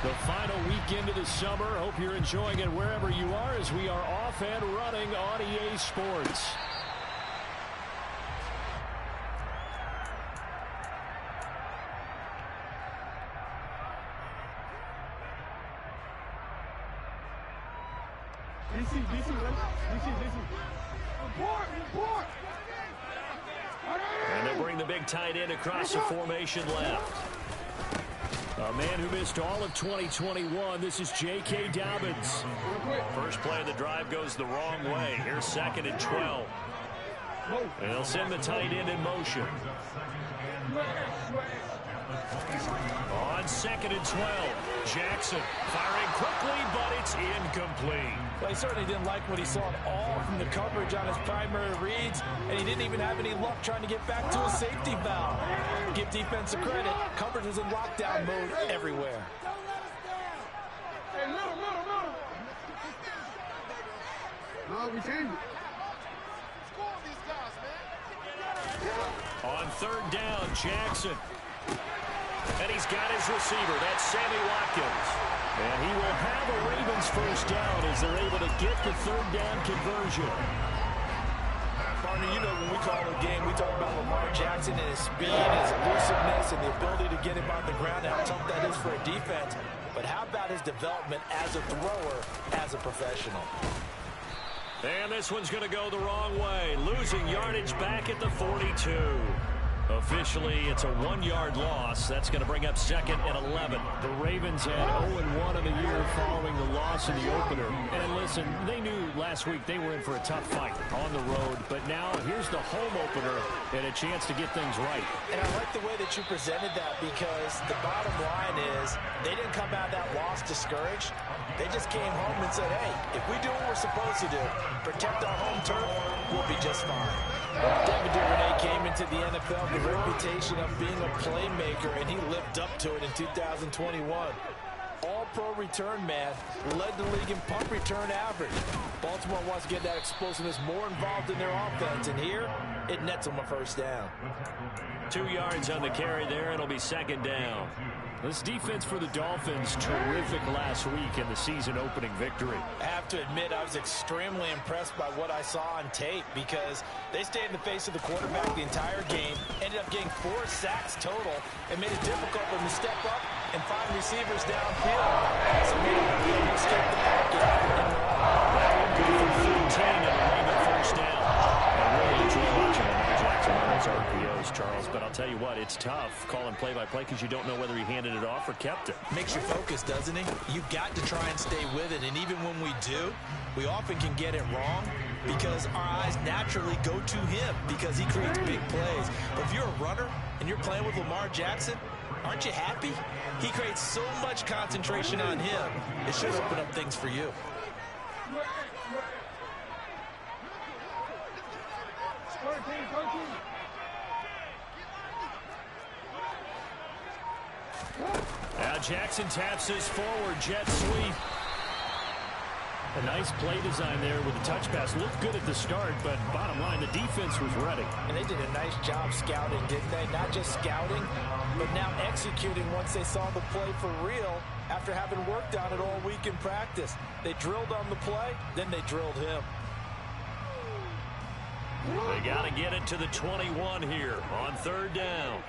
The final weekend of the summer. Hope you're enjoying it wherever you are as we are off and running on EA Sports. And they'll bring the big tight end across the formation left. A man who missed all of 2021, this is J.K. Dobbins. First play of the drive goes the wrong way. Here's 2nd and 12. And they'll send the tight end in motion. On 2nd and 12, Jackson firing quickly, but it's incomplete. Well, he certainly didn't like what he saw at all from the coverage on his primary reads, and he didn't even have any luck trying to get back to his safety valve. Give defense a credit. Coverage was in lockdown mode everywhere. On 3rd down, Jackson. And he's got his receiver. That's Sammy Watkins. And he will have a Ravens first down as they're able to get the 3rd down conversion. Barney, you know when we call a game, we talk about Lamar Jackson and his speed, his elusiveness, and the ability to get him on the ground and how tough that is for a defense. But how about his development as a thrower, as a professional? And this one's going to go the wrong way. Losing yardage back at the 42. Officially, it's a 1-yard loss. That's going to bring up 2nd and 11. The Ravens had 0-1 in the year following the loss in the opener. And listen, they knew last week they were in for a tough fight on the road. But now here's the home opener and a chance to get things right. And I like the way that you presented that because the bottom line is they didn't come out of that loss discouraged. They just came home and said, hey, if we do what we're supposed to do, protect our home turf, we'll be just fine. David Duvernay came into the NFL with the reputation of being a playmaker, and he lived up to it in 2021. All-pro return man, led the league in punt return average. Baltimore wants to get that explosiveness more involved in their offense, and here it nets them a first down. 2 yards on the carry there. It'll be 2nd down. This defense for the Dolphins, terrific last week in the season-opening victory. I have to admit, I was extremely impressed by what I saw on tape because they stayed in the face of the quarterback the entire game, ended up getting 4 sacks total, and made it difficult for them to step up and find receivers downfield. So made it really escape the pocket. That one good for 15 and a Raven first down. I really enjoy watching Lamar Jackson run those RPOs, Charles, but I'll tell you what, it's tough calling play-by-play because you don't know whether he handed it off or kept it. Makes you focus, doesn't he? You've got to try and stay with it, and even when we do, we often can get it wrong because our eyes naturally go to him because he creates big plays. But if you're a runner and you're playing with Lamar Jackson, aren't you happy? He creates so much concentration on him, it should open up things for you. Now Jackson taps his forward jet sweep. A nice play design there with the touch pass. Looked good at the start, but bottom line, the defense was ready. And they did a nice job scouting, didn't they? Not just scouting, but now executing once they saw the play for real after having worked on it all week in practice. They drilled on the play, then they drilled him. They got to get it to the 21 here on 3rd down.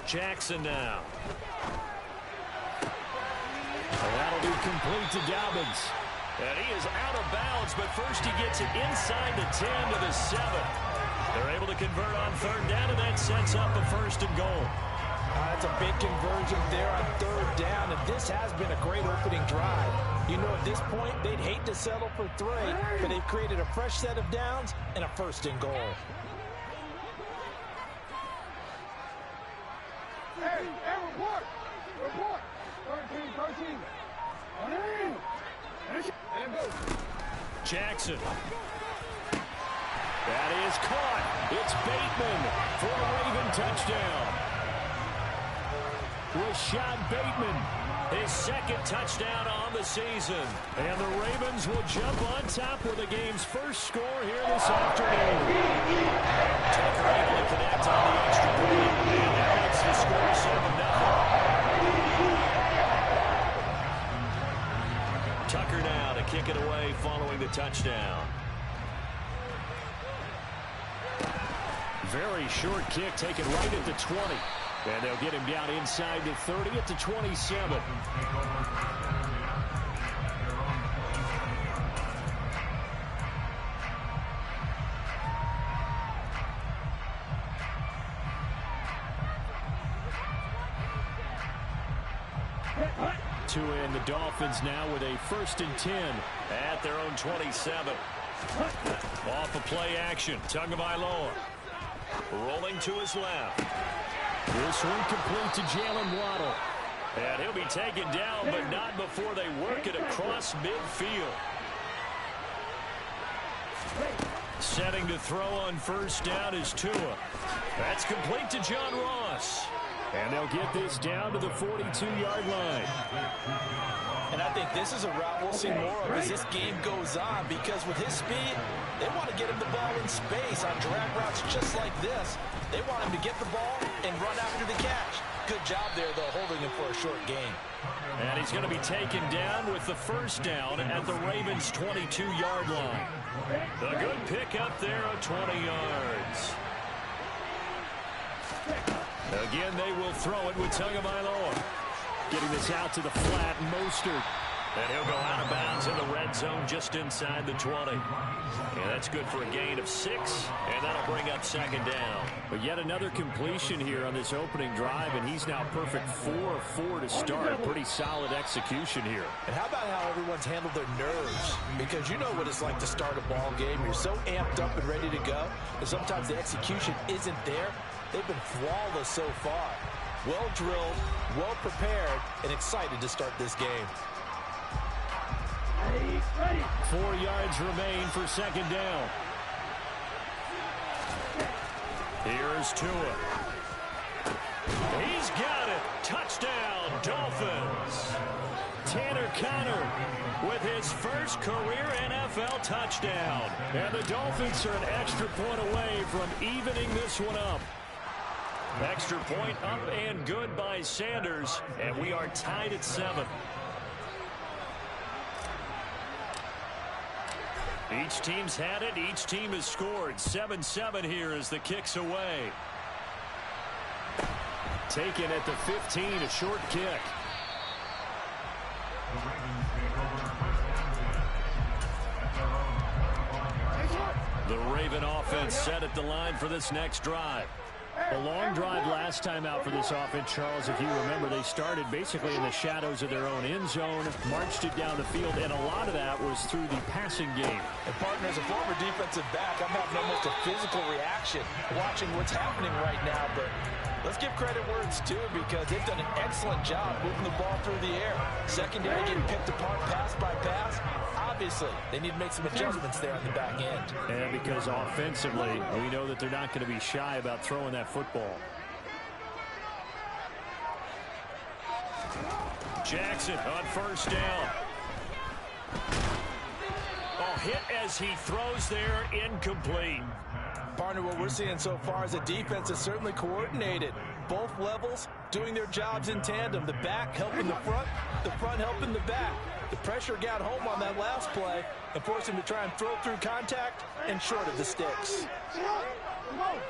Jackson now. And that'll be complete to Dobbins. And he is out of bounds, but first he gets it inside the 10 to the 7. They're able to convert on 3rd down, and that sets up a 1st and goal. That's a big conversion there on 3rd down, and this has been a great opening drive. You know, at this point, they'd hate to settle for 3, but they've created a fresh set of downs and a 1st and goal. Hey, report! Report! 13. Jackson. That is caught. It's Bateman for a Raven touchdown. Rashad Bateman His second touchdown on the season. And the Ravens will jump on top with the game's first score here this afternoon. Tucker able to connect on the extra point. And that makes the score 7-0. Tucker now to kick it away following the touchdown. Very short kick taken right at the 20. And they'll get him down inside the 30 at the 27. To end the Dolphins now with a 1st and 10 at their own 27. Off of play action. Tagovailoa rolling to his left. This one complete to Jalen Waddle. And he'll be taken down, but not before they work it across midfield. Setting to throw on 1st down is Tua. That's complete to John Ross. And they'll get this down to the 42-yard line. And I think this is a route we'll see more of as this game goes on, because with his speed, they want to get him the ball in space on drag routes just like this. They want him to get the ball and run after the catch. Good job there, though, holding him for a short gain. And he's going to be taken down with the 1st down at the Ravens' 22-yard line. A good pickup there of 20 yards. Again, they will throw it with Tagovailoa. Getting this out to the flat, Mostert. And he'll go out of bounds in the red zone just inside the 20. And that's good for a gain of 6, and that'll bring up 2nd down. But yet another completion here on this opening drive, and he's now perfect 4 of 4 to start. Pretty solid execution here. And how about how everyone's handled their nerves? Because you know what it's like to start a ball game. You're so amped up and ready to go, and sometimes the execution isn't there. They've been flawless so far. Well drilled, well prepared, and excited to start this game. 4 yards remain for 2nd down. Here's Tua. He's got it. Touchdown, Dolphins. Tanner Conner with his first career NFL touchdown. And the Dolphins are an extra point away from evening this one up. Extra point up and good by Sanders. And we are tied at 7. Each team's had it. Each team has scored. 7-7 here as the kick's away. Taken at the 15, a short kick. The Raven offense set at the line for this next drive. A long drive last time out for this offense, Charles. If you remember, they started basically in the shadows of their own end zone, marched it down the field, and a lot of that was through the passing game. And partner, as a former defensive back, I'm having almost a physical reaction watching what's happening right now. But let's give credit where it's due, because they've done an excellent job moving the ball through the air. Secondary getting picked apart pass by pass. Obviously, they need to make some adjustments there on the back end. And because offensively, we know that they're not going to be shy about throwing that football. Jackson on 1st down. Oh, hit as he throws there, incomplete. Partner, what we're seeing so far is the defense is certainly coordinated. Both levels doing their jobs in tandem. The back helping the front helping the back. The pressure got home on that last play and forced him to try and throw through contact and short of the sticks.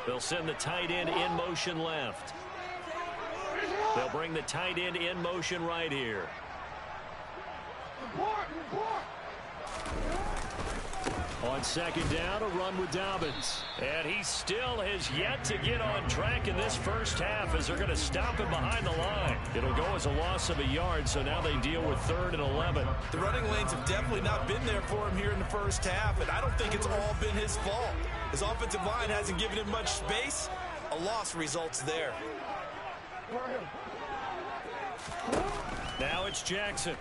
They'll send the tight end in motion left. They'll bring the tight end in motion right here. On 2nd down, a run with Dobbins. And he still has yet to get on track in this first half as they're going to stop him behind the line. It'll go as a loss of a yard, so now they deal with 3rd and 11. The running lanes have definitely not been there for him here in the first half, and I don't think it's all been his fault. His offensive line hasn't given him much space. A loss results there. Now it's Jackson.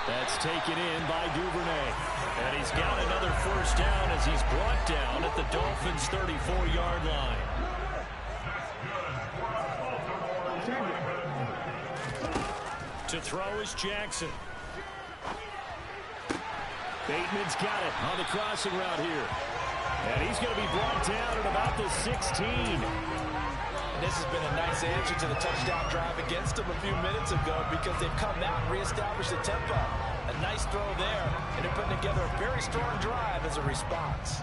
That's taken in by Duvernay. And he's got another 1st down as he's brought down at the Dolphins' 34-yard line. To throw is Jackson. Bateman's got it on the crossing route here. And he's going to be brought down at about the 16. This has been a nice answer to the touchdown drive against them a few minutes ago because they've come out and reestablished the tempo. A nice throw there, and they're putting together a very strong drive as a response.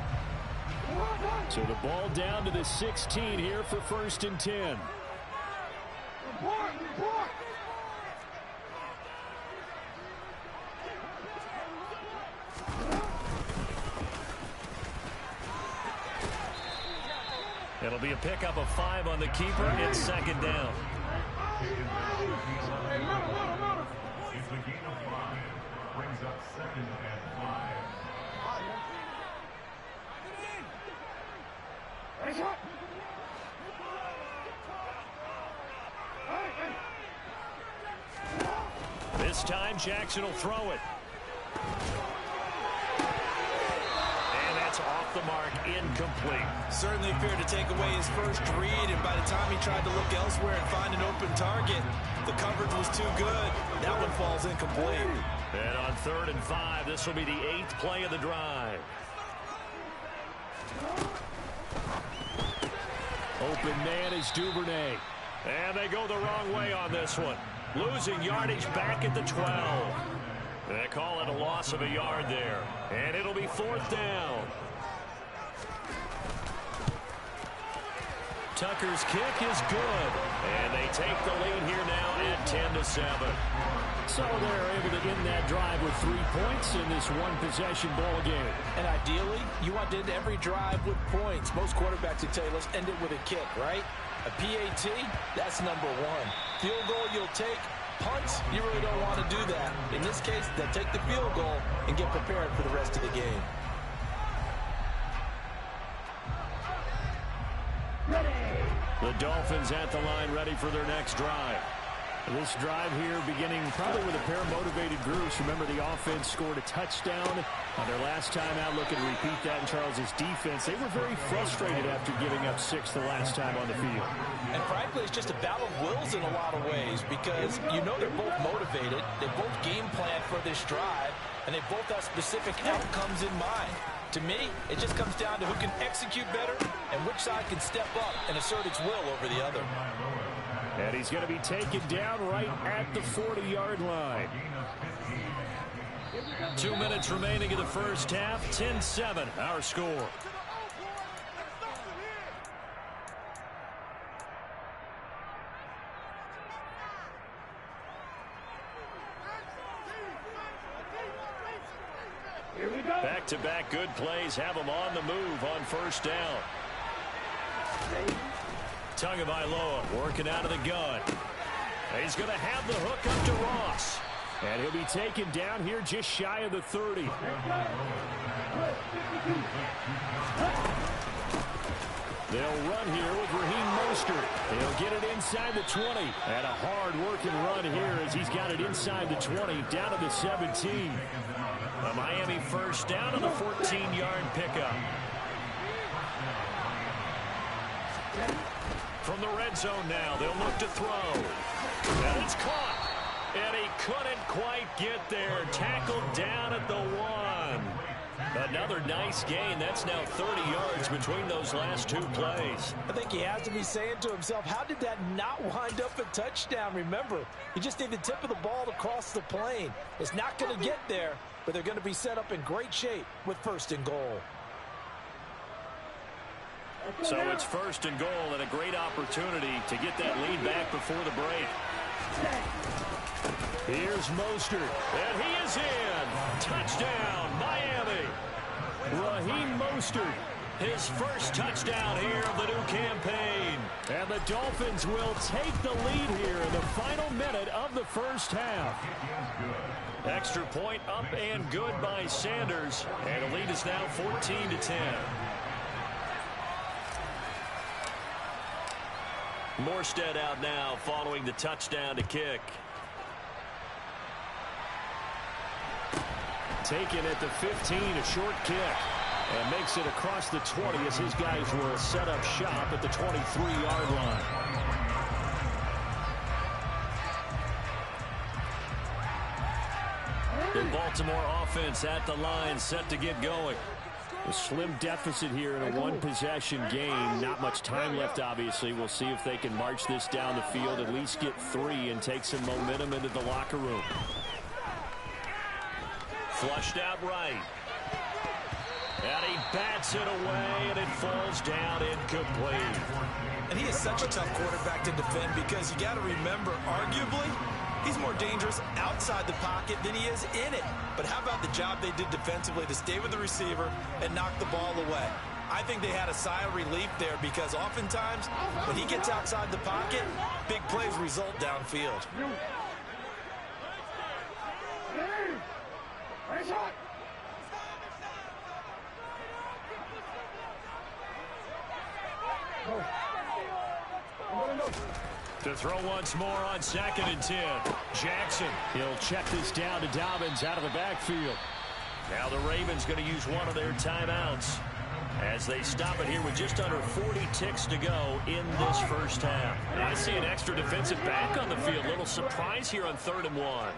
So the ball down to the 16 here for 1st and 10. Report! It'll be a pickup of 5 on the keeper. It's 2nd down. It's a gain of 5. Brings up 2nd and 5. This time Jackson will throw it. Off the mark, incomplete. Certainly fair to take away his first read, and by the time he tried to look elsewhere and find an open target, the coverage was too good. That one falls incomplete. And on 3rd and 5, this will be the 8th play of the drive. Open man is Duvernay. And they go the wrong way on this one. Losing yardage back at the 12. They call it a loss of a yard there. And it'll be 4th down. Tucker's kick is good. And they take the lead here now at 10-7. So they're able to end that drive with 3 points in this one-possession ball game. And ideally, you want to end every drive with points. Most quarterbacks would tell you, let's end it with a kick, right? A PAT, that's number 1. Field goal you'll take. Punts, you really don't want to do that. In this case, they'll take the field goal and get prepared for the rest of the game. The Dolphins at the line ready for their next drive. This drive here beginning probably with a pair of motivated groups. Remember, the offense scored a touchdown on their last time out. Looking to repeat that in Charles's defense. They were very frustrated after giving up 6 the last time on the field. And frankly, it's just a battle of wills in a lot of ways because you know they're both motivated. They both game plan for this drive, and they both have specific outcomes in mind. To me, it just comes down to who can execute better and which side can step up and assert its will over the other. And he's going to be taken down right at the 40-yard line. 2 minutes remaining in the first half. 10-7, our score. Back-to-back good plays have them on the move on 1st down. Tagovailoa working out of the gun. He's going to have the hook up to Ross. And he'll be taken down here just shy of the 30. They'll run here with Raheem Mostert. He'll get it inside the 20. And a hard-working run here as he's got it inside the 20, down to the 17. A Miami 1st down on the 14-yard pickup. From the red zone now, they'll look to throw. And it's caught. And he couldn't quite get there. Tackled down at the 1. Another nice gain. That's now 30 yards between those last 2 plays. I think he has to be saying to himself, how did that not wind up a touchdown? Remember, you just need the tip of the ball to cross the plane. It's not going to get there, but they're going to be set up in great shape with 1st and goal. So it's 1st and goal and a great opportunity to get that lead back before the break. Here's Mostert. And he is in. Touchdown, Miami. Raheem Mostert. His first touchdown here of the new campaign. And the Dolphins will take the lead here in the final minute of the first half. Extra point up and good by Sanders. And the lead is now 14-10. Morstead out now following the touchdown to kick. Taken at the 15, a short kick. And makes it across the 20 as his guys will set up shop at the 23-yard line. The Baltimore offense at the line, set to get going. A slim deficit here in a one-possession game. Not much time left, obviously. We'll see if they can march this down the field, at least get 3, and take some momentum into the locker room. Flushed out right. And he bats it away, and it falls down incomplete. And he is such a tough quarterback to defend because you got to remember, arguably, he's more dangerous outside the pocket than he is in it. But how about the job they did defensively to stay with the receiver and knock the ball away? I think they had a sigh of relief there because oftentimes when he gets outside the pocket, big plays result downfield. To throw once more on 2nd and 10. Jackson. He'll check this down to Dobbins out of the backfield. Now the Ravens going to use one of their timeouts as they stop it here with just under 40 ticks to go in this first half. And I see an extra defensive back on the field. Little surprise here on 3rd and 1.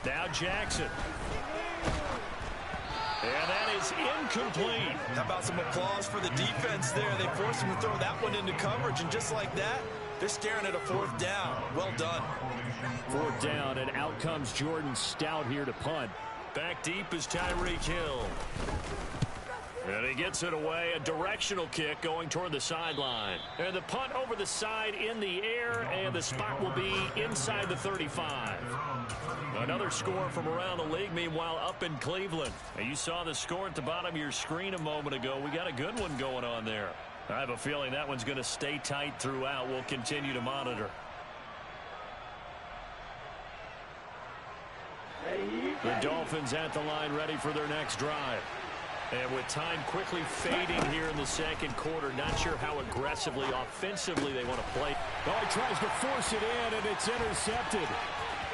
Now Jackson. And that is incomplete. How about some applause for the defense there? They forced him to throw that one into coverage, and just like that, they're staring at a 4th down. Well done. 4th down, and out comes Jordan Stout here to punt. Back deep is Tyreek Hill. And he gets it away. A directional kick going toward the sideline. And the punt over the side in the air, and the spot will be inside the 35. Another score from around the league, meanwhile, up in Cleveland. And you saw the score at the bottom of your screen a moment ago. We got a good one going on there. I have a feeling that one's going to stay tight throughout. We'll continue to monitor. The Dolphins at the line, ready for their next drive. And with time quickly fading here in the 2nd quarter, not sure how aggressively, offensively they want to play. Oh, he tries to force it in, and it's intercepted.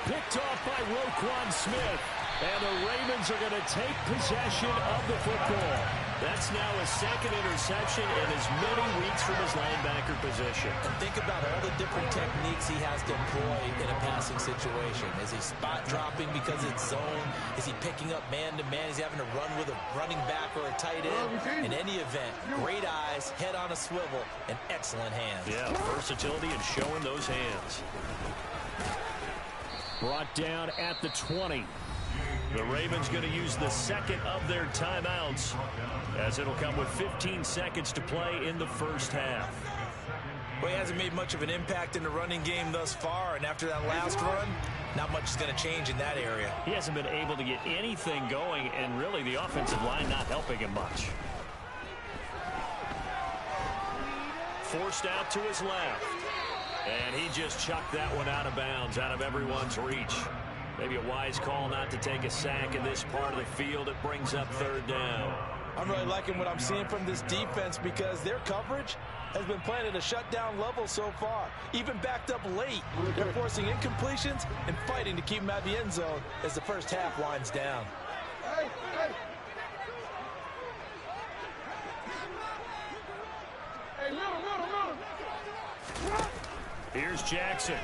Picked off by Roquan Smith. And the Ravens are going to take possession of the football. That's now his 2nd interception in as many weeks from his linebacker position. And think about all the different techniques he has to employ in a passing situation. Is he spot dropping because it's zone? Is he picking up man-to-man? Is he having to run with a running back or a tight end? In any event, great eyes, head on a swivel, and excellent hands. Yeah, versatility and showing those hands. Brought down at the 20. The Ravens going to use the 2nd of their timeouts as it'll come with 15 seconds to play in the first half. Well, he hasn't made much of an impact in the running game thus far, and after that last run, not much is going to change in that area. He hasn't been able to get anything going, and really the offensive line not helping him much. Forced out to his left. And he just chucked that one out of bounds, out of everyone's reach. Maybe a wise call not to take a sack in this part of the field. It brings up 3rd down. I'm really liking what I'm seeing from this defense because their coverage has been playing at a shutdown level so far. Even backed up late, they're forcing incompletions and fighting to keep them out of the end zone as the first half winds down. Hey, hey. Hey, middle. Here's Jackson.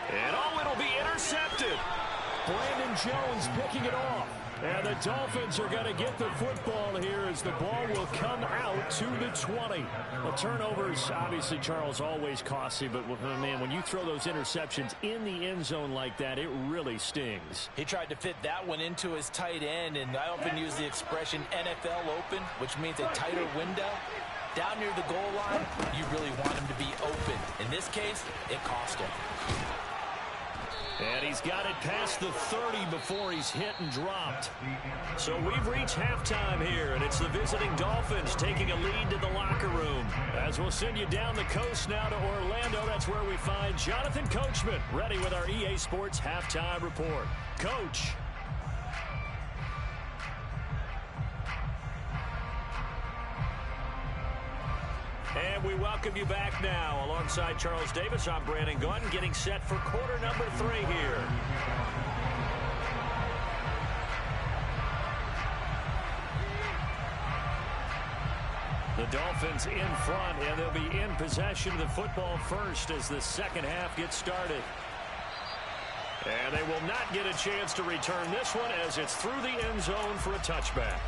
And oh, it'll be intercepted. Brandon Jones picking it off. And the Dolphins are going to get the football here as the ball will come out to the 20. Well, turnovers, obviously, Charles, always costly. But, man, when you throw those interceptions in the end zone like that, it really stings. He tried to fit that one into his tight end, and I often use the expression NFL open, which means a tighter window. Down near the goal line, you really want him to be open. In this case, it cost him. And he's got it past the 30 before he's hit and dropped. So we've reached halftime here, and it's the visiting Dolphins taking a lead to the locker room. As we'll send you down the coast now to Orlando, that's where we find Jonathan Coachman, ready with our EA Sports Halftime Report. Coach. And we welcome you back now. Alongside Charles Davis, I'm Brandon Gaudin, getting set for quarter number 3 here. The Dolphins in front, and they'll be in possession of the football first as the second half gets started. And they will not get a chance to return this one as it's through the end zone for a touchback.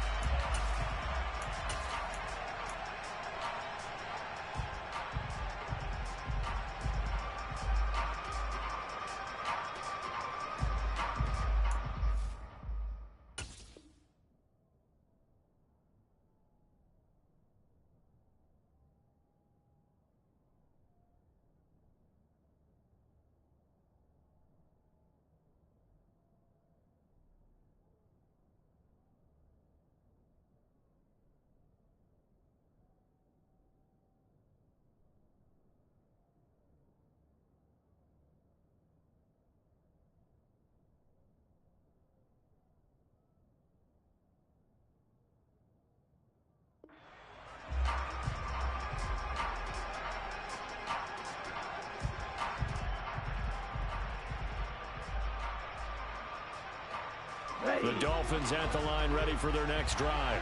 The Dolphins at the line ready for their next drive.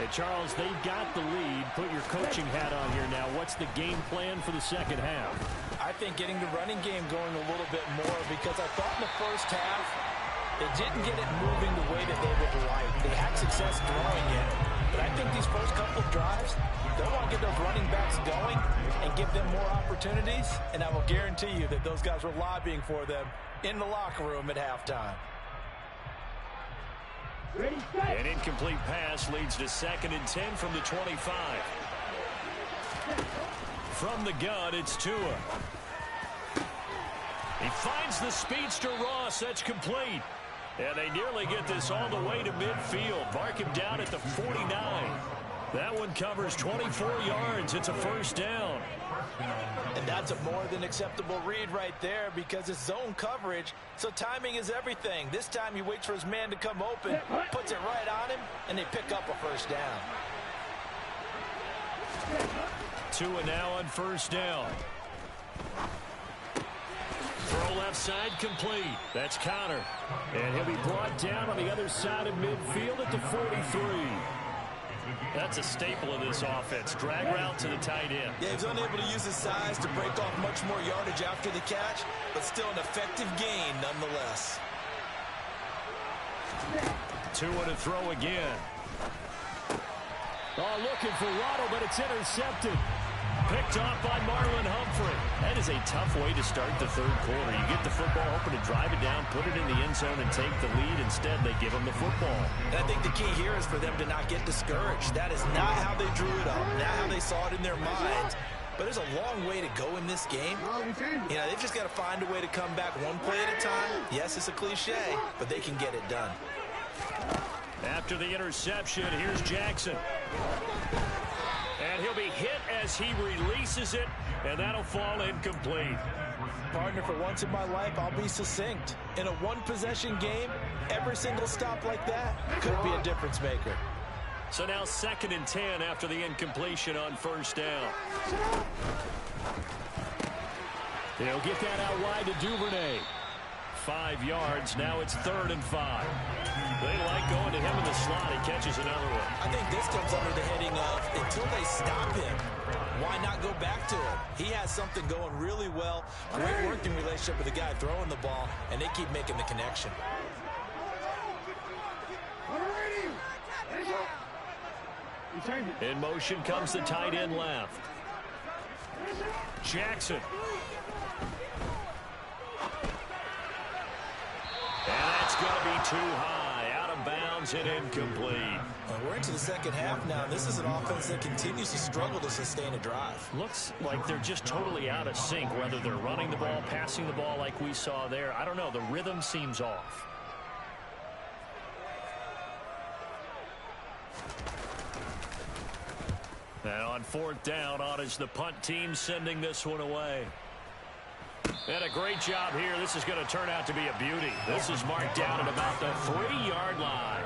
Hey, Charles, they've got the lead. Put your coaching hat on here now. What's the game plan for the second half? I think getting the running game going a little bit more because I thought in the first half they didn't get it moving the way that they would like. They had success throwing it, but I think these first couple of drives, they want to get those running backs going and give them more opportunities, and I will guarantee you that those guys were lobbying for them in the locker room at halftime. An incomplete pass leads to 2nd and 10 from the 25. From the gun, it's Tua. He finds the speedster Ross. That's complete. And they nearly get this all the way to midfield. Mark him down at the 49. That one covers 24 yards. It's a first down. And that's a more than acceptable read right there because it's zone coverage, so timing is everything. This time he waits for his man to come open, puts it right on him, and they pick up a first down. Tua now on first down. Throw left side complete. That's Connor. And he'll be brought down on the other side of midfield at the 43. That's a staple of this offense. Drag route to the tight end. Yeah, he's unable to use his size to break off much more yardage after the catch, but still an effective gain nonetheless. Tua to throw again. Oh, looking for Waddle, but it's intercepted. Picked off by Marlon Humphrey. That is a tough way to start the third quarter. You get the football, hoping to drive it down, put it in the end zone, and take the lead. Instead, they give him the football. And I think the key here is for them to not get discouraged. That is not how they drew it up, not how they saw it in their minds. But there's a long way to go in this game. You know, they've just got to find a way to come back one play at a time. Yes, it's a cliche, but they can get it done. After the interception, here's Jackson. And he'll be hit as he releases it, and that'll fall incomplete. Partner, for once in my life, I'll be succinct. In a one-possession game, every single stop like that could be a difference maker. So now 2nd and 10 after the incompletion on first down. They'll get that out wide to Duvernay. 5 yards. Now it's 3rd and 5. They like going to him in the slot. He catches another one. I think this comes under the heading of until they stop him, why not go back to him? He has something going really well. Great working relationship with the guy throwing the ball, and they keep making the connection. In motion comes the tight end left. Jackson. And that's going to be too high. Out of bounds and incomplete. We're into the second half now. This is an offense that continues to struggle to sustain a drive. Looks like they're just totally out of sync, whether they're running the ball, passing the ball like we saw there. I don't know. The rhythm seems off. Now on 4th down, on is the punt team sending this one away. And a great job here. This is going to turn out to be a beauty. This is marked down at about the 3-yard line.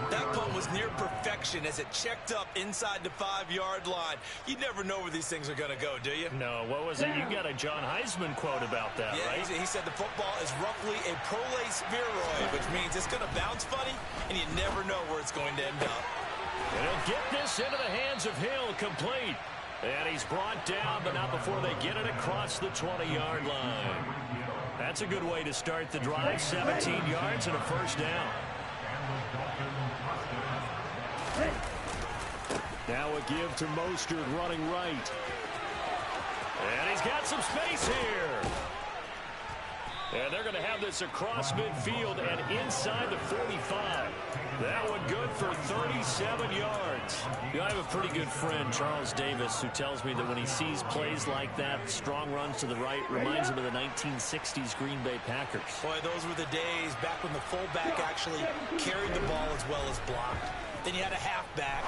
That punt was near perfection as it checked up inside the 5-yard line. You never know where these things are going to go, do you? No, what was it? You got a John Heisman quote about that, yeah, right? He said the football is roughly a prolate spheroid, which means it's going to bounce funny, and you never know where it's going to end up. And he'll get this into the hands of Hill, complete. And he's brought down, but not before they get it across the 20-yard line. That's a good way to start the drive. 17 yards and a first down. Now a give to Mostert running right. And he's got some space here. And they're going to have this across midfield and inside the 45. That one good for 37 yards. You know, I have a pretty good friend, Charles Davis, who tells me that when he sees plays like that, strong runs to the right, reminds him of the 1960s Green Bay Packers. Boy, those were the days back when the fullback actually carried the ball as well as blocked. Then you had a halfback.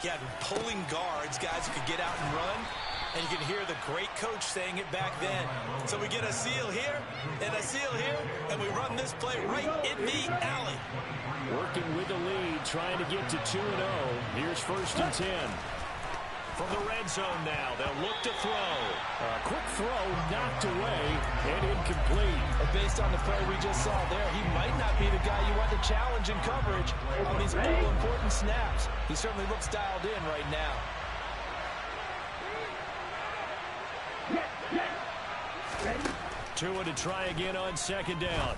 You had pulling guards, guys who could get out and run. And you can hear the great coach saying it back then. So we get a seal here and a seal here, and we run this play right in the alley. Working with the lead, trying to get to 2-0. Here's 1st and 10. From the red zone now, they'll look to throw. A quick throw knocked away and incomplete. And based on the play we just saw there, he might not be the guy you want to challenge in coverage on these all-important snaps. He certainly looks dialed in right now. Tua to try again on 2nd down.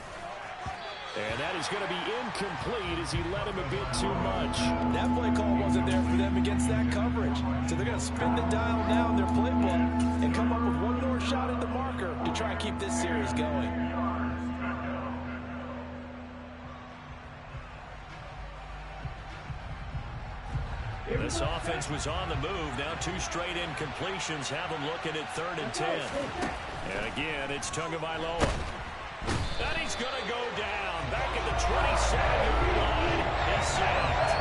And that is going to be incomplete as he let him a bit too much. That play call wasn't there for them against that coverage. So they're going to spin the dial now in their playbook and come up with one more shot at the marker to try and keep this series going. This offense was on the move. Now 2 straight incompletions have them looking at 3rd and 10. And again, it's Tagovailoa. And he's going to go down. Back at the 27-yard line. He's sacked.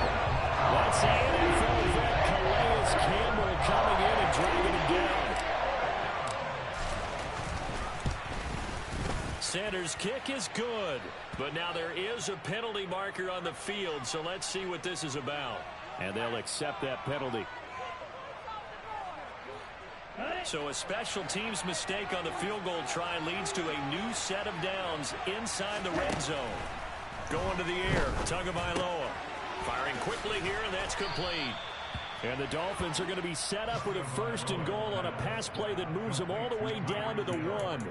That's the NFL vet Calais Campbell coming in and dragging him down. Sanders' kick is good. But now there is a penalty marker on the field, so let's see what this is about. And they'll accept that penalty. So a special teams mistake on the field goal try leads to a new set of downs inside the red zone. Going to the air, Tagovailoa. Firing quickly here, and that's complete. And the Dolphins are going to be set up with a 1st and goal on a pass play that moves them all the way down to the 1.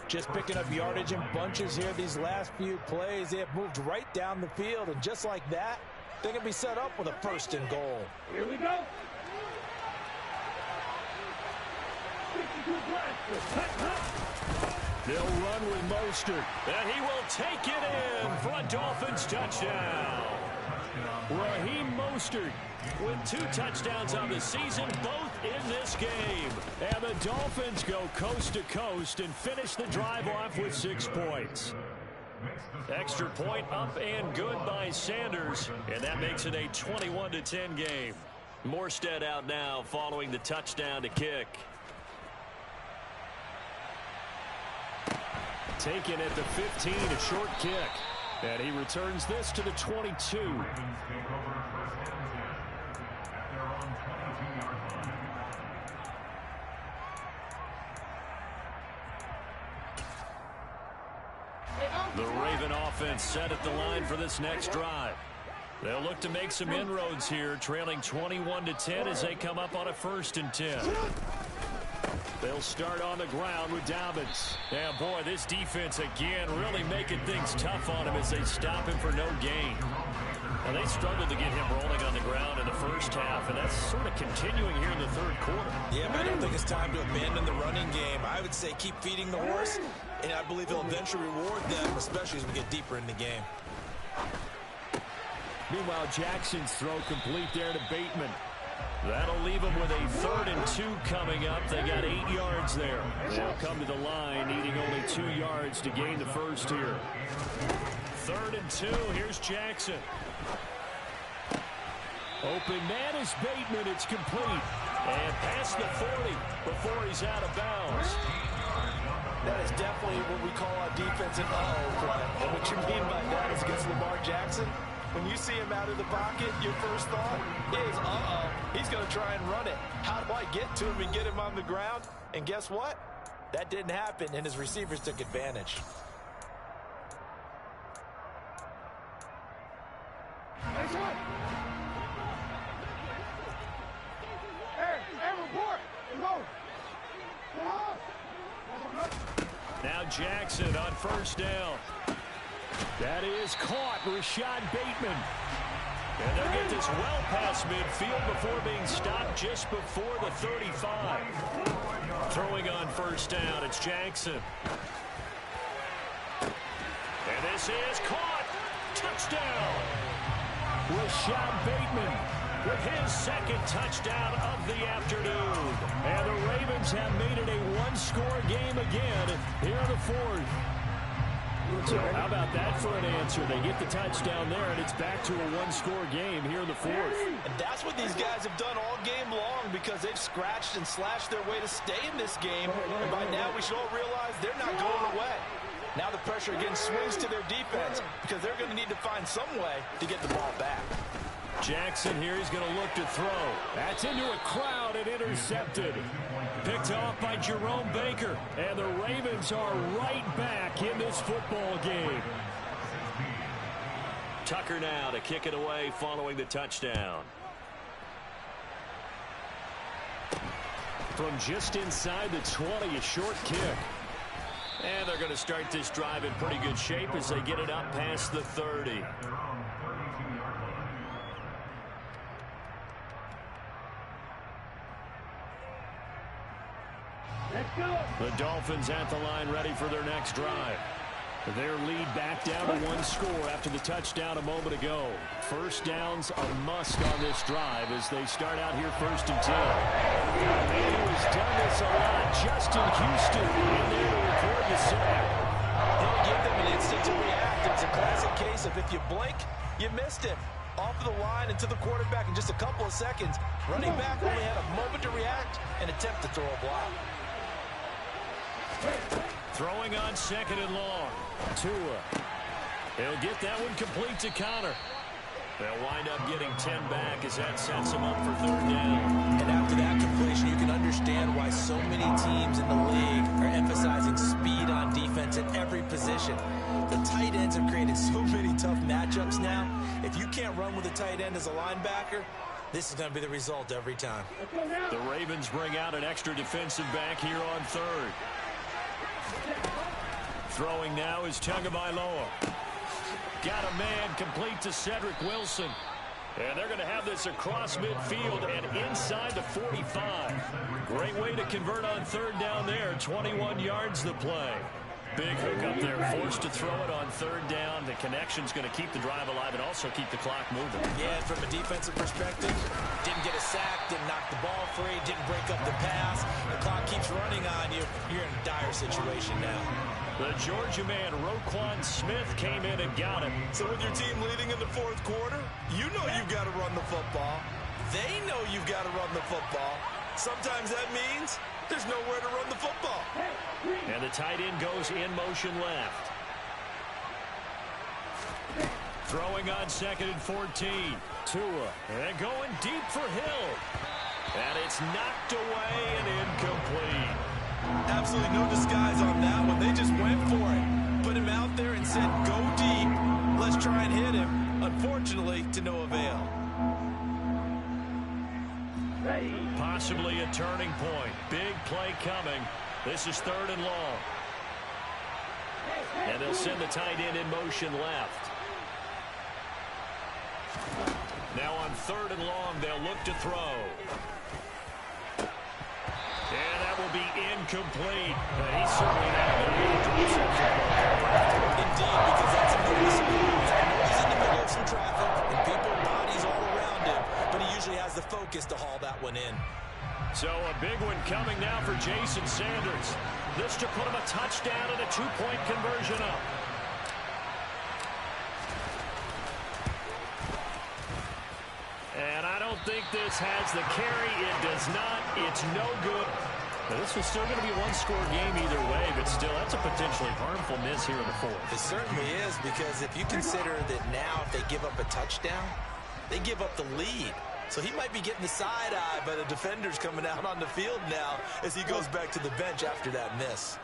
Just picking up yardage in bunches here these last few plays. They have moved right down the field, and just like that, they're going to be set up with a 1st and goal. Here we go. They'll run with Mostert. And he will take it in for a Dolphins touchdown. Raheem Mostert with 2 touchdowns on the season, both in this game. And the Dolphins go coast to coast and finish the drive off with 6 points. Extra point up and good by Sanders. And that makes it a 21-10 game. Morstead out now following the touchdown to kick. Taken at the 15, a short kick. And he returns this to the 22. The Raven offense set at the line for this next drive. They'll look to make some inroads here, trailing 21-10 as they come up on a 1st and 10. They'll start on the ground with Dobbins. Yeah, boy, this defense again really making things tough on him as they stop him for no gain. Well, they struggled to get him rolling on the ground in the first half, and that's sort of continuing here in the 3rd quarter. Yeah, but I don't think it's time to abandon the running game. I would say keep feeding the horse, and I believe he'll eventually reward them, especially as we get deeper in the game. Meanwhile, Jackson's throw complete there to Bateman. That'll leave them with a 3rd and 2 coming up. They got 8 yards there. They'll come to the line, needing only 2 yards to gain the first here. 3rd and 2. Here's Jackson. Open man is Bateman. It's complete. And past the 40 before he's out of bounds. That is definitely what we call our defensive uh-oh play. And what you mean by that is against Lamar Jackson. When you see him out of the pocket, your first thought is, uh-oh, he's going to try and run it. How do I get to him and get him on the ground? And guess what? That didn't happen, and his receivers took advantage. Nice one. Jackson on first down. That is caught. Rashad Bateman. And they'll get this well past midfield before being stopped just before the 35. Throwing on first down, it's Jackson. And this is caught. Touchdown. Rashad Bateman With his second touchdown of the afternoon. And the Ravens have made it a one-score game again here in the fourth. So how about that for an answer? They get the touchdown there, and it's back to a one-score game here in the fourth. And that's what these guys have done all game long because they've scratched and slashed their way to stay in this game. And by now we should all realize they're not going away. Now the pressure again swings to their defense because they're going to need to find some way to get the ball back. Jackson here, he's going to look to throw. That's into a crowd and intercepted. Picked off by Jerome Baker. And the Ravens are right back in this football game. Tucker now to kick it away following the touchdown. From just inside the 20, a short kick. And they're going to start this drive in pretty good shape as they get it up past the 30. The Dolphins at the line ready for their next drive. Their lead back down to one score after the touchdown a moment ago. First down's a must on this drive as they start out here 1st and 10. And who's done this a lot, Justin Houston in there to record the sack. He'll give them an instant to react. It's a classic case of if you blink, you missed it. Off of the line and to the quarterback in just a couple of seconds. Running back only had a moment to react and attempt to throw a block. Throwing on 2nd and long. Tua. He'll get that one complete to Connor. They'll wind up getting 10 back as that sets them up for 3rd down. And after that completion, you can understand why so many teams in the league are emphasizing speed on defense at every position. The tight ends have created so many tough matchups now. If you can't run with a tight end as a linebacker, this is going to be the result every time. The Ravens bring out an extra defensive back here on 3rd. Throwing now is Tagovailoa. Got a man complete to Cedric Wilson. And they're going to have this across midfield and inside the 45. Great way to convert on 3rd down there. 21 yards the play. Big hook up there, forced to throw it on 3rd down. The connection's going to keep the drive alive and also keep the clock moving. Yeah, and from a defensive perspective, didn't get a sack, didn't knock the ball free, didn't break up the pass. The clock keeps running on you. You're in a dire situation now. The Georgia man, Roquan Smith, came in and got him. So with your team leading in the 4th quarter, you know you've got to run the football. They know you've got to run the football. Sometimes that means there's nowhere to run the football. And the tight end goes in motion left. Throwing on 2nd and 14. Tua. And going deep for Hill. And it's knocked away and incomplete. Absolutely no disguise on that one. They just went for it. Put him out there and said, go deep. Let's try and hit him. Unfortunately, to no avail. Possibly a turning point. Big play coming. This is 3rd and long. And they'll send the tight end in motion left. Now on 3rd and long, they'll look to throw. And that will be incomplete. But he's certainly not going to be able to reach that football. Indeed, because that's a noticeable move. I know he's in the middle of some traffic and people, bodies all around him, but he usually has the focus to haul that one in. So a big one coming now for Jason Sanders. This to put him a touchdown and a 2-point conversion up. And I don't think this has the carry. It does not. It's no good. Now, this was still going to be a one-score game either way, but still, that's a potentially harmful miss here in the 4th. It certainly is, because if you consider that now if they give up a touchdown, they give up the lead. So he might be getting the side eye by the defenders coming out on the field now as he goes back to the bench after that miss.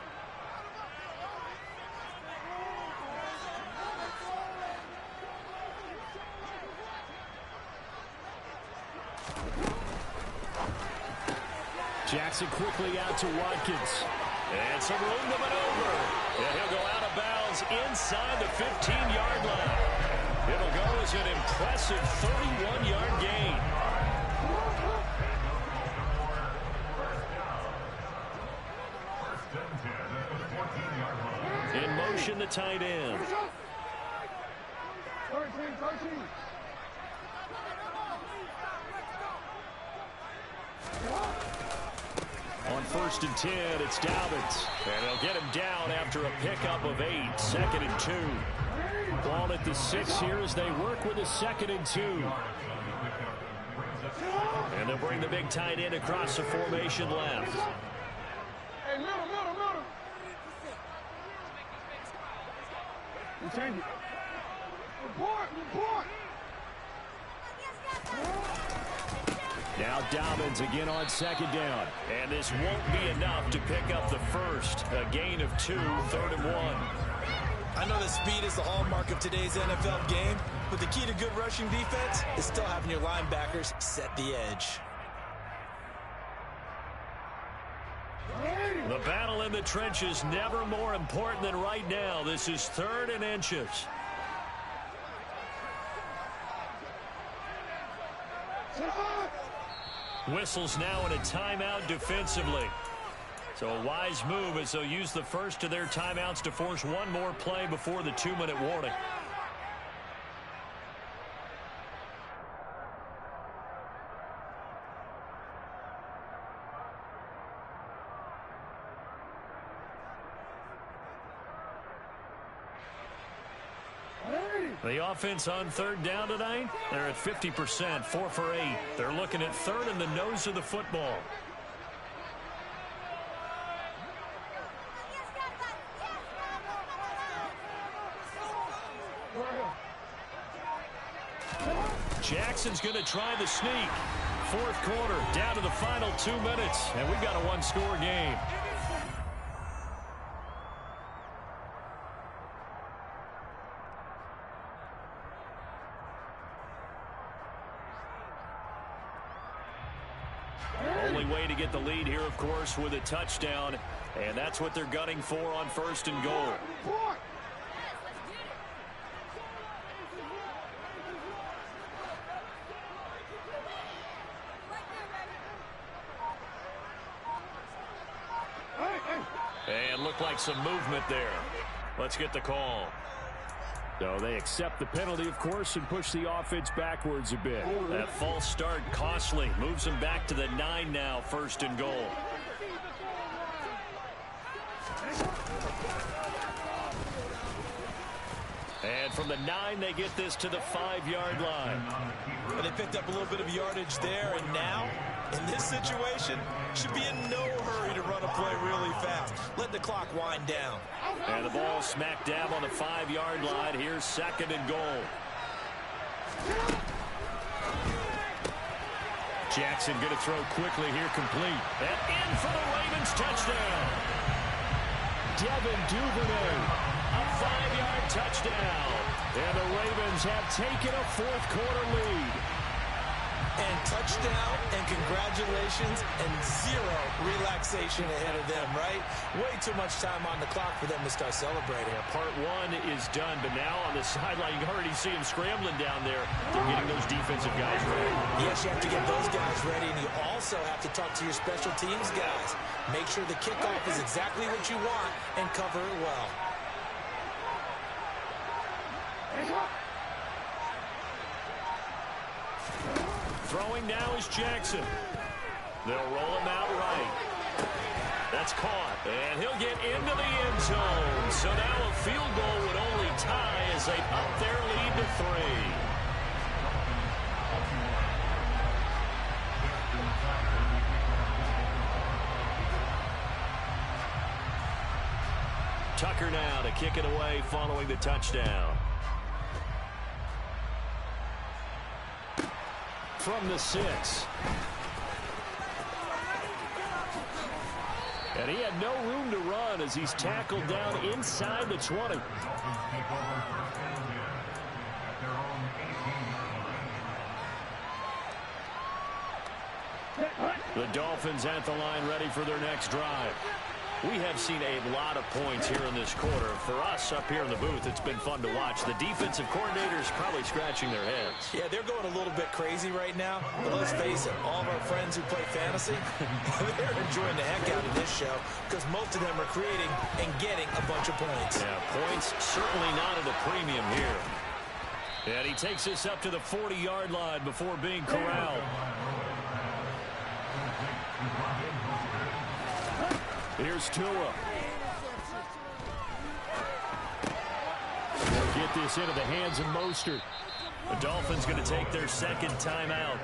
Jackson quickly out to Watkins. And some room to maneuver. And he'll go out of bounds inside the 15-yard line. It'll go as an impressive 31-yard gain. In motion, the tight end. 13. On 1st and 10, it's Dobbins. And they'll get him down after a pickup of 8. 2nd and 2. Ball at the 6 here as they work with a 2nd and 2. And they'll bring the big tight end across the formation left. Hey, middle. You change it. Report. Now Dobbins again on 2nd down. And this won't be enough to pick up the first. A gain of 2, 3rd and 1. I know that speed is the hallmark of today's NFL game, but the key to good rushing defense is still having your linebackers set the edge. The battle in the trenches never more important than right now. This is 3rd and inches. Whistles now in a timeout defensively. So a wise move as they'll use the first of their timeouts to force one more play before the 2-minute warning. The offense on 3rd down tonight, they're at 50%, 4 for 8. They're looking at 3rd in the nose of the football. Jackson's going to try the sneak. 4th quarter, down to the final 2 minutes, and we've got a one-score game. Only way to get the lead here, of course, with a touchdown, and that's what they're gunning for on 1st and goal. And looked like some movement there. Let's get the call. So they accept the penalty, of course, and push the offense backwards a bit. That false start costly. Moves them back to the 9 now, 1st and goal. And from the 9, they get this to the 5-yard line. And they picked up a little bit of yardage there, and now, in this situation, should be in no hurry to run a play really fast. Let the clock wind down. And the ball smack dab on the 5-yard line. Here's 2nd and goal. Jackson going to throw quickly here, complete. And in for the Ravens touchdown. Devin Duvernay, a 5-yard touchdown. And the Ravens have taken a 4th quarter lead. And touchdown, and congratulations, and 0 relaxation ahead of them, right? Way too much time on the clock for them to start celebrating. Part 1 is done, but now on the sideline, you can already see them scrambling down there. They're getting those defensive guys ready. Yes, you have to get those guys ready, and you also have to talk to your special teams guys. Make sure the kickoff is exactly what you want and cover it well. Throwing now is Jackson. They'll roll him out right. That's caught, and he'll get into the end zone. So now a field goal would only tie as they up their lead to 3. Tucker now to kick it away following the touchdown. From the 6. And he had no room to run as he's tackled down inside the 20. The Dolphins at the line ready for their next drive. We have seen a lot of points here in this quarter. For us up here in the booth, it's been fun to watch. The defensive coordinators probably scratching their heads. Yeah, they're going a little bit crazy right now. But let's face it, all of our friends who play fantasy, they're enjoying the heck out of this show because most of them are creating and getting a bunch of points. Yeah, points certainly not at a premium here. And he takes this up to the 40-yard line before being corralled. Here's Tua. They'll get this into the hands of Mostert. The Dolphins going to take their second timeout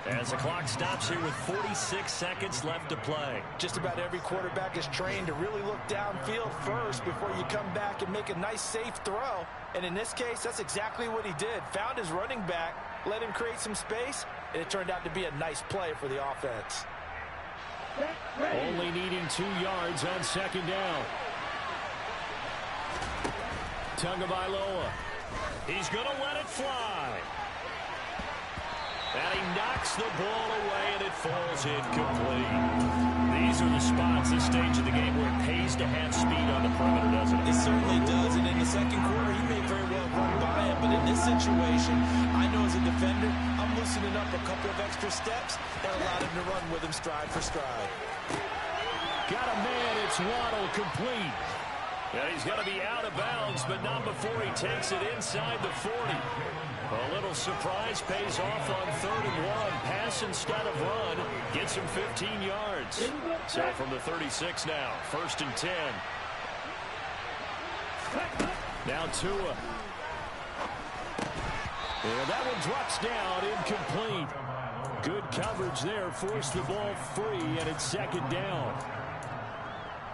as the clock stops here with 46 seconds left to play. Just about every quarterback is trained to really look downfield first before you come back and make a nice safe throw. And in this case, that's exactly what he did. Found his running back, let him create some space, and it turned out to be a nice play for the offense. Only needing 2 yards on second down. Tagovailoa. He's going to let it fly. And he knocks the ball away, and it falls incomplete. These are the spots, this stage of the game, where it pays to have speed on the perimeter, doesn't it? It certainly does, and in the second quarter, he may very well run by him. But in this situation, I know as a defender, I'm loosening up a couple of extra steps and allowed him to run with him stride for stride. Got a man, it's Waddle, complete. And he's going to be out of bounds, but not before he takes it inside the 40. A little surprise pays off on 3rd and 1. Pass instead of run. Gets him 15 yards. So from the 36 now, 1st and 10. Now Tua. And that one drops down, incomplete. Good coverage there, forced the ball free, and it's 2nd down.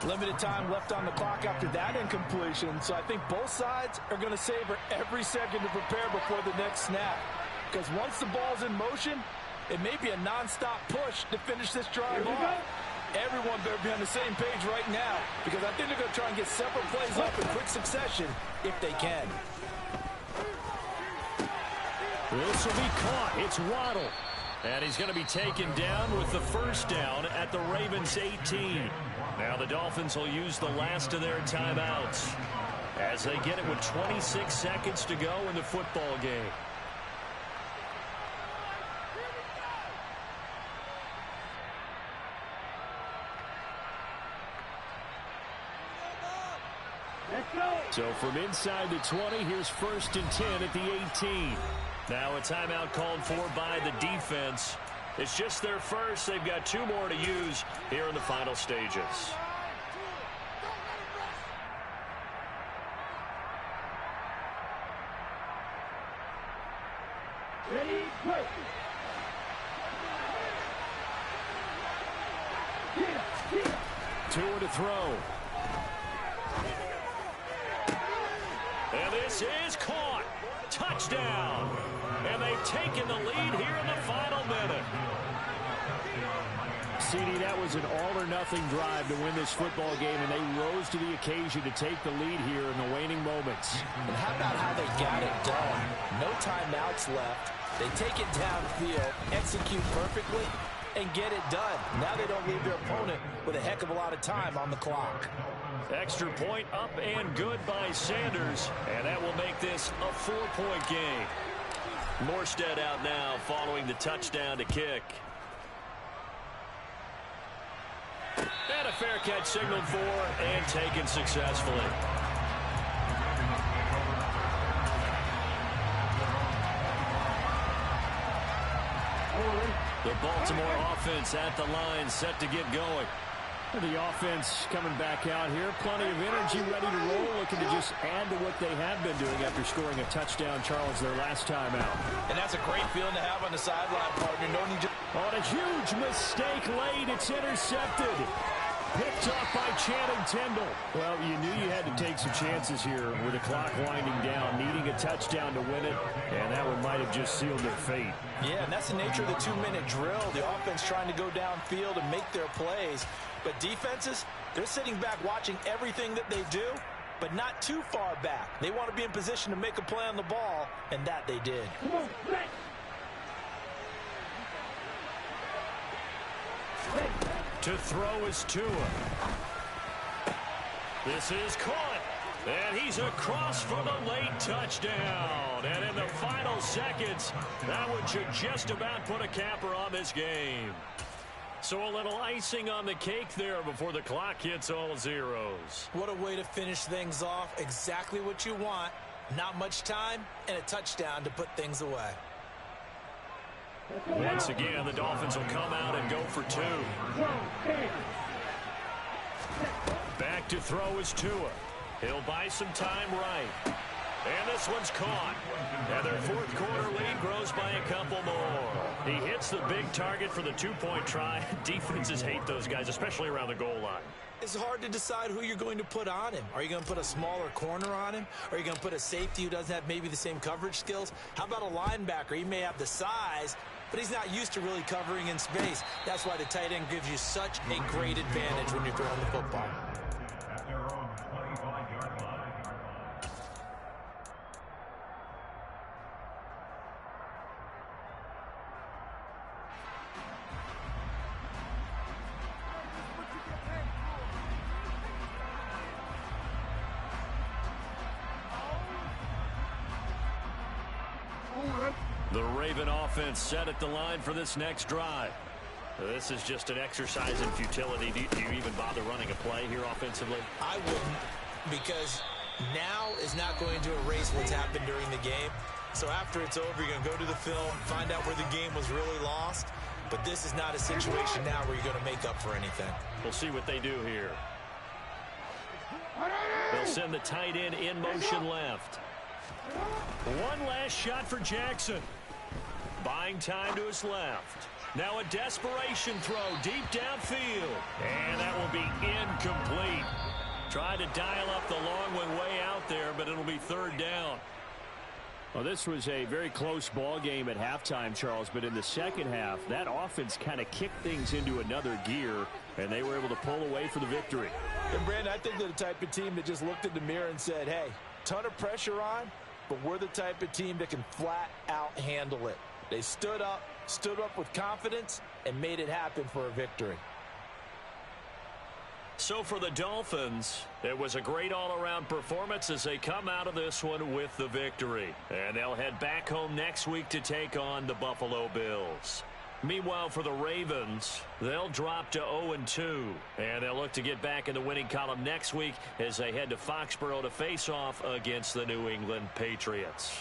Limited time left on the clock after that incompletion, so I think both sides are going to savor every second to prepare before the next snap. Because once the ball's in motion, it may be a non-stop push to finish this drive off. Everyone better be on the same page right now, because I think they're going to try and get several plays off in quick succession if they can. This will be caught. It's Waddle. And he's going to be taken down with the 1st down at the Ravens' 18. Now the Dolphins will use the last of their timeouts as they get it with 26 seconds to go in the football game. So from inside the 20, here's 1st and 10 at the 18. Now a timeout called for by the defense. It's just their first. They've got 2 more to use here in the final stages. Ready, play. Tua to throw. And this is caught. Touchdown. And they've taken the lead here in the final minute. CD, that was an all-or-nothing drive to win this football game, and they rose to the occasion to take the lead here in the waning moments. And how about how they got it done? No timeouts left. They take it downfield, execute perfectly, and get it done. Now they don't leave their opponent with a heck of a lot of time on the clock. Extra point up and good by Sanders, and that will make this a 4-point game. Morstead out now following the touchdown to kick. And a fair catch signaled for and taken successfully. The Baltimore offense at the line, set to get going. The offense coming back out here. Plenty of energy, ready to roll, looking to just add to what they have been doing after scoring a touchdown, Charles, their last time out. And that's a great feeling to have on the sideline, partner. No need to... On a huge mistake late, it's intercepted. Picked up by Channing Tindall. Well, you knew you had to take some chances here with the clock winding down, needing a touchdown to win it, and that one might have just sealed their fate. Yeah, and that's the nature of the 2-minute drill. The offense trying to go downfield and make their plays. But defenses, they're sitting back watching everything that they do, but not too far back. They want to be in position to make a play on the ball, and that they did. To throw is Tua. This is caught. And he's across for the late touchdown. And in the final seconds, that one should just about put a capper on this game. So a little icing on the cake there before the clock hits all zeros. What a way to finish things off. Exactly what you want. Not much time and a touchdown to put things away. Once again, the Dolphins will come out and go for two. Back to throw is Tua. He'll buy some time right. And this one's caught. And their fourth quarter lead grows by a couple more. He hits the big target for the two-point try. Defenses hate those guys, especially around the goal line. It's hard to decide who you're going to put on him. Are you going to put a smaller corner on him? Are you going to put a safety who doesn't have maybe the same coverage skills? How about a linebacker? He may have the size, but he's not used to really covering in space. That's why the tight end gives you such a great advantage when you're throwing the football. At their own 25-yard line. The Raven offense set at the line for this next drive. This is just an exercise in futility. Do you even bother running a play here offensively? I wouldn't, because now is not going to erase what's happened during the game. So after it's over, you're going to go to the film, find out where the game was really lost. But this is not a situation now where you're going to make up for anything. We'll see what they do here. They'll send the tight end in motion left. One last shot for Jackson. Buying time to his left. Now a desperation throw deep downfield. And that will be incomplete. Tried to dial up the long one way out there, but it'll be third down. Well, this was a very close ball game at halftime, Charles, but in the second half, that offense kind of kicked things into another gear, and they were able to pull away for the victory. And, Brandon, I think they're the type of team that just looked in the mirror and said, hey, ton of pressure on, but we're the type of team that can flat out handle it. They stood up with confidence, and made it happen for a victory. So for the Dolphins, it was a great all-around performance as they come out of this one with the victory. And they'll head back home next week to take on the Buffalo Bills. Meanwhile, for the Ravens, they'll drop to 0-2. And they'll look to get back in the winning column next week as they head to Foxborough to face off against the New England Patriots.